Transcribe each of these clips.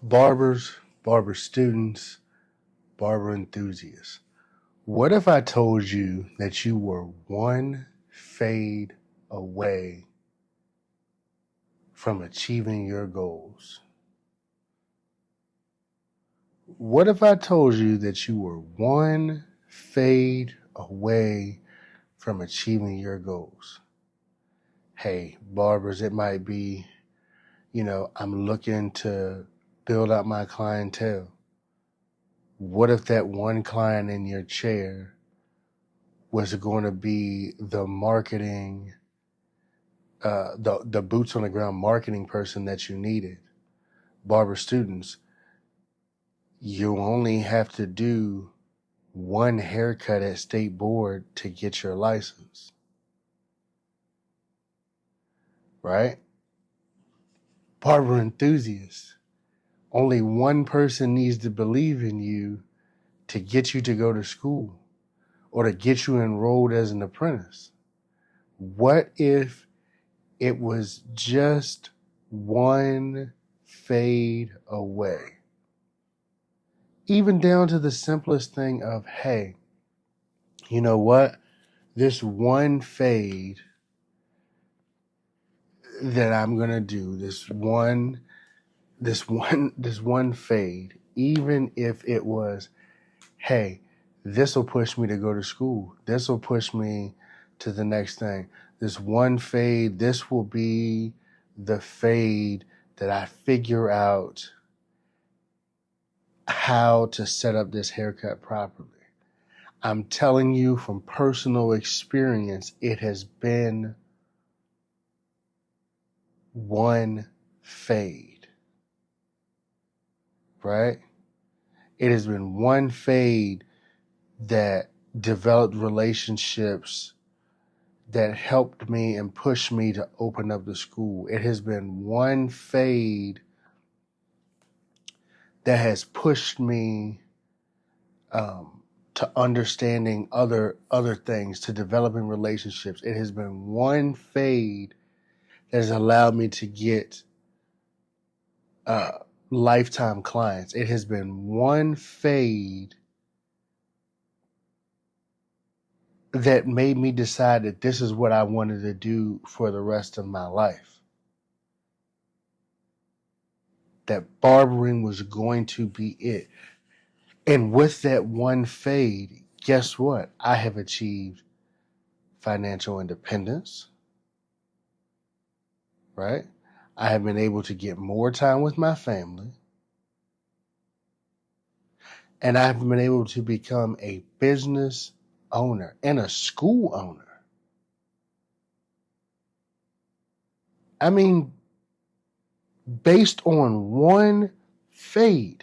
Barbers, barber students, barber enthusiasts. What if I told you that you were one fade away from achieving your goals? What if I told you that you were one fade away from achieving your goals? Hey, barbers, it might be, I'm looking to build out my clientele. What if that one client in your chair was going to be the marketing, the boots on the ground marketing person that you needed? Barber students, you only have to do one haircut at state board to get your license, right? Barber enthusiasts, only one person needs to believe in you to get you to go to school or to get you enrolled as an apprentice. What if it was just one fade away? Even down to the simplest thing of, hey, you know what? This one fade that I'm going to do, this one fade, even if it was, hey, this will push me to go to school. This will push me to the next thing. This one fade, this will be the fade that I figure out how to set up this haircut properly. I'm telling you from personal experience, it has been one fade, right? It has been one fade that developed relationships that helped me and pushed me to open up the school. It has been one fade that has pushed me to understanding other things, to developing relationships. It has been one fade that has allowed me to get lifetime clients. It has been one fade that made me decide that this is what I wanted to do for the rest of my life. That barbering was going to be it. And with that one fade, guess what? I have achieved financial independence, right? I have been able to get more time with my family. And I have been able to become a business owner and a school owner. I mean, based on one fade.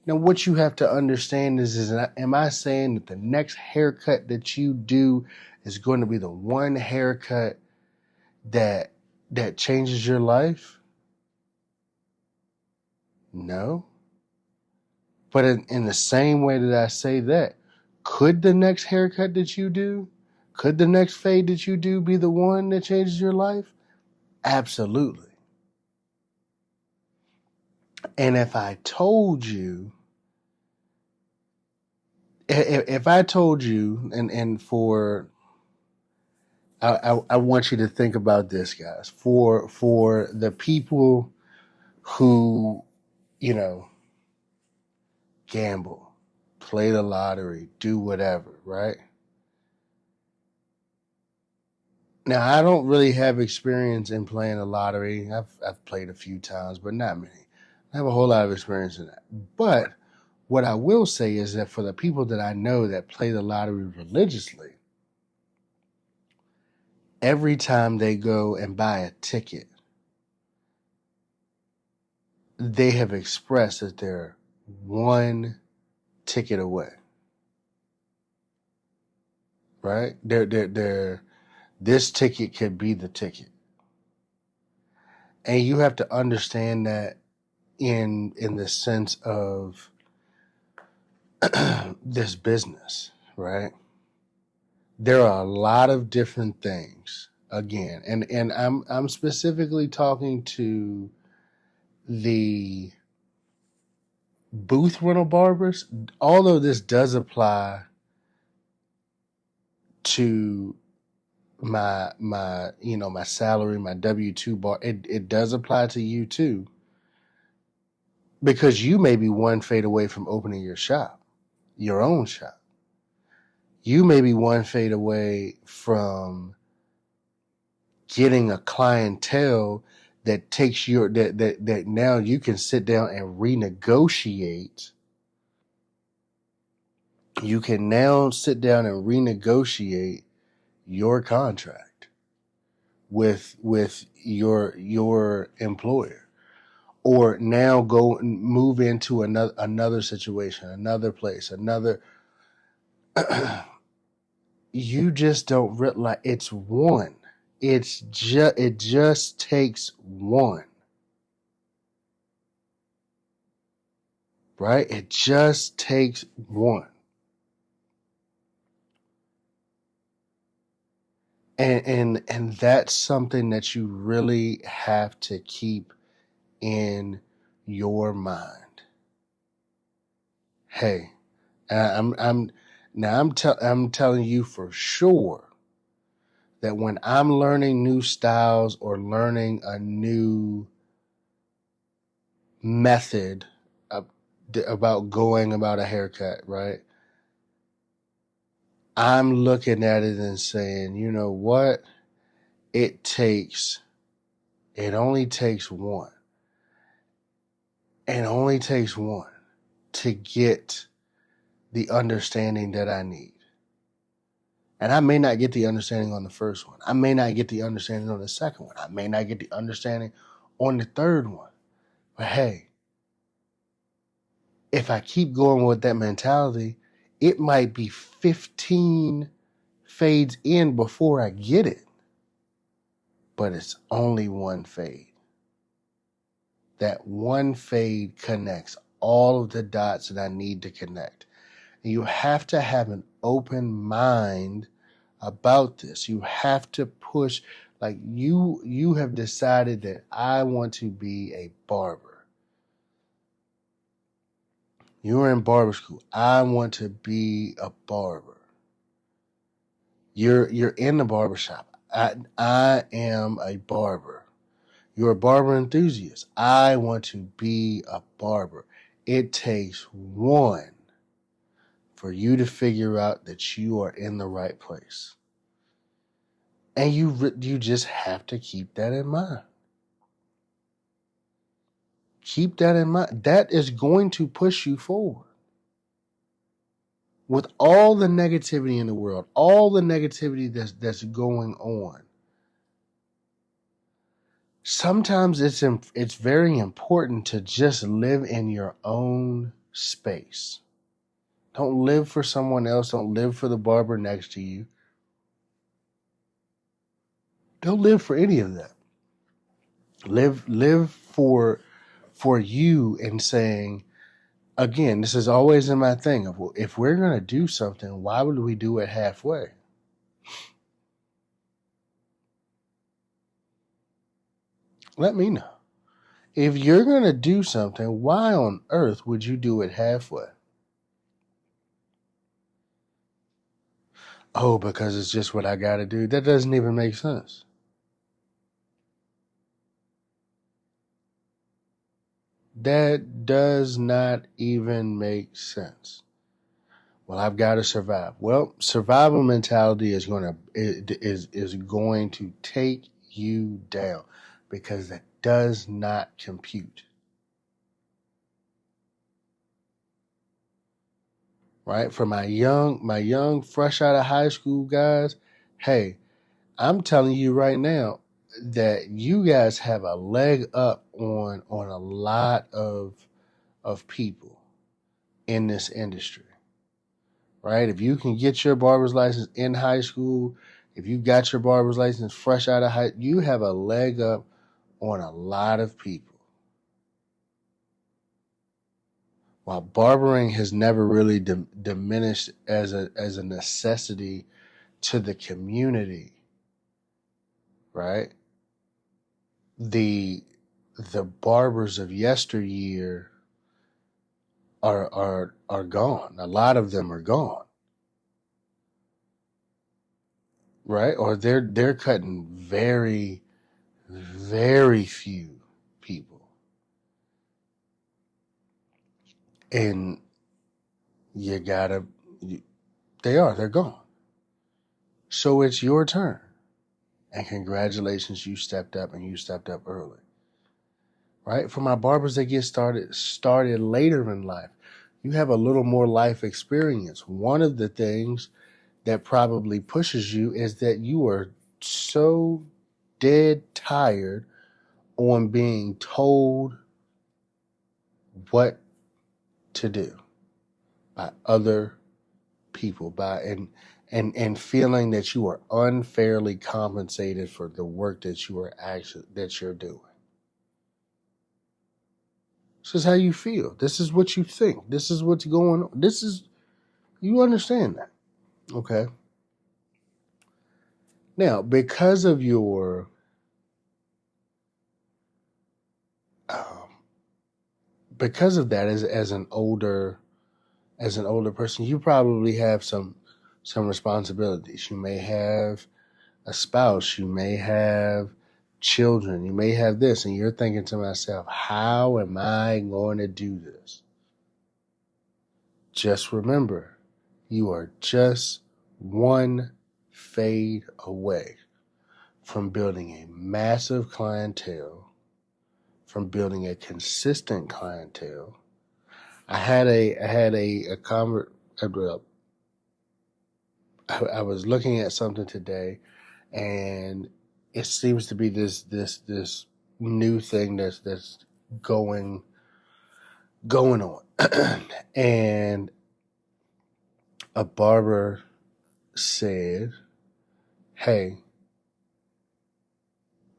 Now, what you have to understand is am I saying that the next haircut that you do is going to be the one haircut that changes your life? No. But in the same way that I say that, could the next haircut that you do, could the next fade that you do be the one that changes your life? Absolutely. And if I told you, and for, I want you to think about this, guys, for the people who, gamble, play the lottery, do whatever, right? Now, I don't really have experience in playing the lottery. I've played a few times, but not many. I have a whole lot of experience in that. But what I will say is that for the people that I know that play the lottery religiously, every time they go and buy a ticket, they have expressed that they're one ticket away, right? This ticket could be the ticket. And you have to understand that in the sense of this business, right? There are a lot of different things. Again, and I'm specifically talking to the booth rental barbers, although this does apply to my salary, my W-2 bar, it does apply to you too, because you may be one fade away from opening your own shop. You may be one fade away from getting a clientele that takes that now you can sit down and renegotiate. You can now sit down and renegotiate your contract with your employer, or now go and move into another situation, another place, another. You just don't realize it's one. It just takes one, right? It just takes one. And that's something that you really have to keep in your mind. Hey, I'm telling you for sure that when I'm learning new styles or learning a new method about going about a haircut, right? I'm looking at it and saying, you know what? It only takes one. It only takes one to get the understanding that I need. And I may not get the understanding on the first one. I may not get the understanding on the second one. I may not get the understanding on the third one. But hey, if I keep going with that mentality, it might be 15 fades in before I get it. But it's only one fade. That one fade connects all of the dots that I need to connect. And you have to have an open mind about this. You have to push, like you have decided that I want to be a barber. You're in barber school. I want to be a barber. You're in the barber shop. I am a barber. You're a barber enthusiast. I want to be a barber. It takes one for you to figure out that you are in the right place. And you just have to keep that in mind. Keep that in mind. That is going to push you forward. With all the negativity in the world, all the negativity that's going on, sometimes it's very important to just live in your own space. Don't live for someone else. Don't live for the barber next to you. Don't live for any of that. Live for you, and saying, again, this is always in my thing of, if we're going to do something, why would we do it halfway? Let me know. If you're going to do something, why on earth would you do it halfway? Oh, because it's just what I got to do. That doesn't even make sense. That does not even make sense. Well, I've got to survive. Well, survival mentality is going to take you down, because that does not compute. Right? For my young fresh out of high school guys, hey, I'm telling you right now that you guys have a leg up on a lot of people in this industry. Right? If you can get your barber's license in high school, if you got your barber's license fresh out of you have a leg up on a lot of people. While barbering has never really diminished as a necessity to the community, right? The barbers of yesteryear are gone. A lot of them are gone, right? Or they're cutting very, very few people, and you gotta. They're gone. So it's your turn, and congratulations, you stepped up, and you stepped up early, right? For my barbers that get started later in life, you have a little more life experience. One of the things that probably pushes you is that you are so dead tired on being told what to do by other people, and feeling that you are unfairly compensated for the work that you're doing. This is how you feel. This is what you think. This is what's going on. You understand that. Okay. Now, because of your because of that, as an older person, you probably have some responsibilities. You may have a spouse, you may have children, you may have this, and you're thinking to myself, how am I going to do this? Just remember, you are just one fade away from building a massive clientele, from building a consistent clientele. I was looking at something today, and it seems to be this new thing that's going on. And a barber said, hey,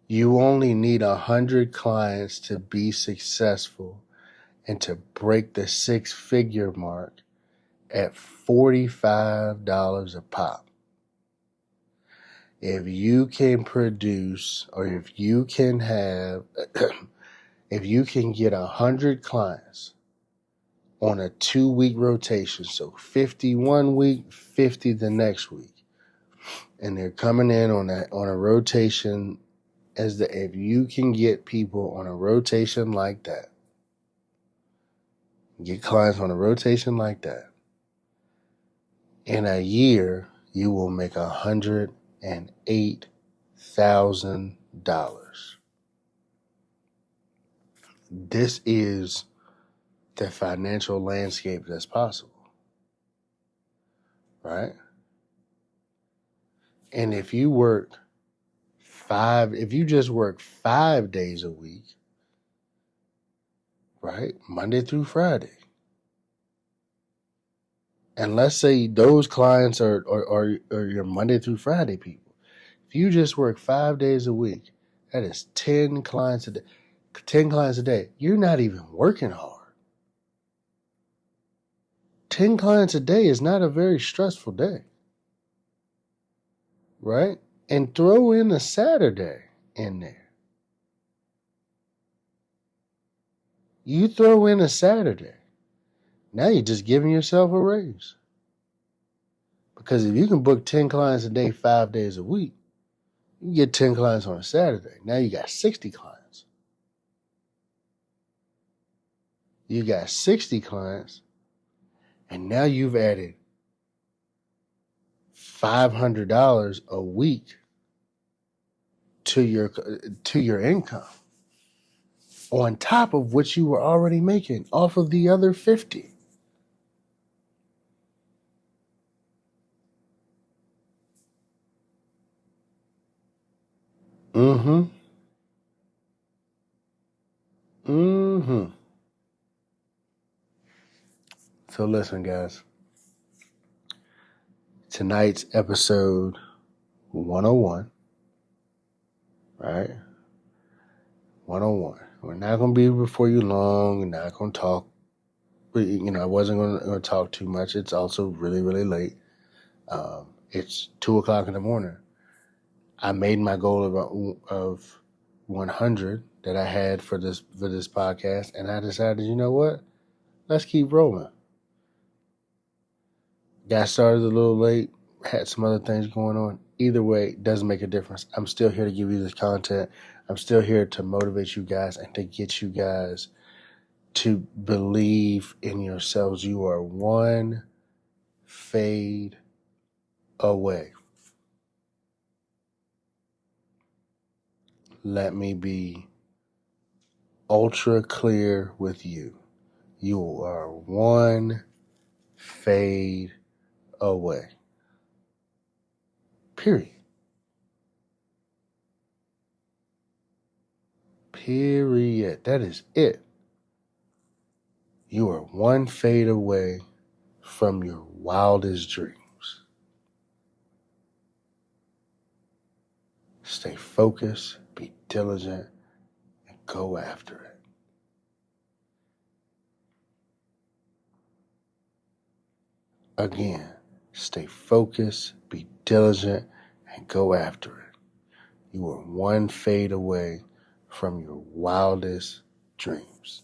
you only need 100 clients to be successful and to break the 6-figure mark at $45 a pop. If you can produce, or if you can get 100 clients on a 2-week rotation, so 50 1 week, 50 the next week, and they're coming in on a rotation, if you can get people on a rotation like that, get clients on a rotation like that, in a year, you will make $108,000. This is the financial landscape that's possible, right? And if you just work 5 days a week, right, Monday through Friday, and let's say those clients are your Monday through Friday people. If you just work 5 days a week, that is 10 clients a day. 10 clients a day. You're not even working hard. 10 clients a day is not a very stressful day, right? And throw in a Saturday in there. You throw in a Saturday. Now you're just giving yourself a raise. Because if you can book 10 clients a day, 5 days a week, you get 10 clients on a Saturday. Now you got 60 clients. You got 60 clients, and now you've added $500 a week to your income, on top of what you were already making off of the other 50. Mm-hmm. So listen, guys. Tonight's episode 101, right? 101. We're not going to be before you long. We're not going to talk. I wasn't going to talk too much. It's also really, really late. It's 2 o'clock in the morning. I made my goal of 100 that I had for this podcast, and I decided, you know what? Let's keep rolling. Got started a little late, had some other things going on. Either way, it doesn't make a difference. I'm still here to give you this content. I'm still here to motivate you guys and to get you guys to believe in yourselves. You are one fade away. Let me be ultra clear with you. You are one fade away. Period. Period. That is it. You are one fade away from your wildest dreams. Stay focused, be diligent, and go after it. Again, stay focused, be diligent, and go after it. You are one fade away from your wildest dreams.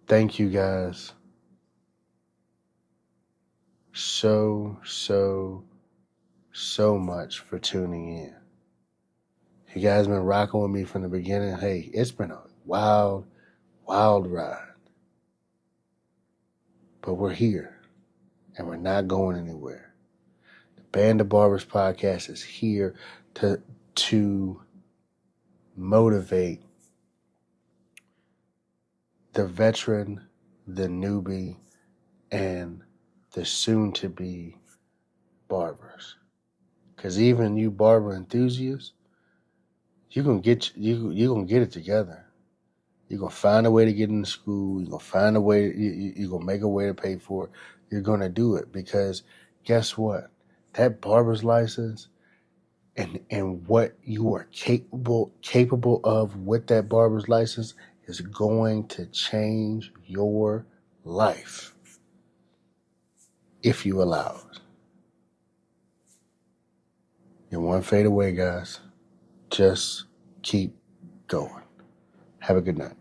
Thank you guys so much for tuning in. You guys been rocking with me from the beginning. Hey, it's been a wild ride. But we're here and we're not going anywhere. The Band of Barbers podcast is here to motivate the veteran, the newbie, and the soon-to-be barbers. Because even you barber enthusiasts, you're gonna get it together. You're gonna find a way to get into school. You're gonna find a way. You're gonna make a way to pay for it. You're gonna do it because guess what? That barber's license and what you are capable of with that barber's license is going to change your life if you allow it. You're one fade away, guys. Just keep going. Have a good night.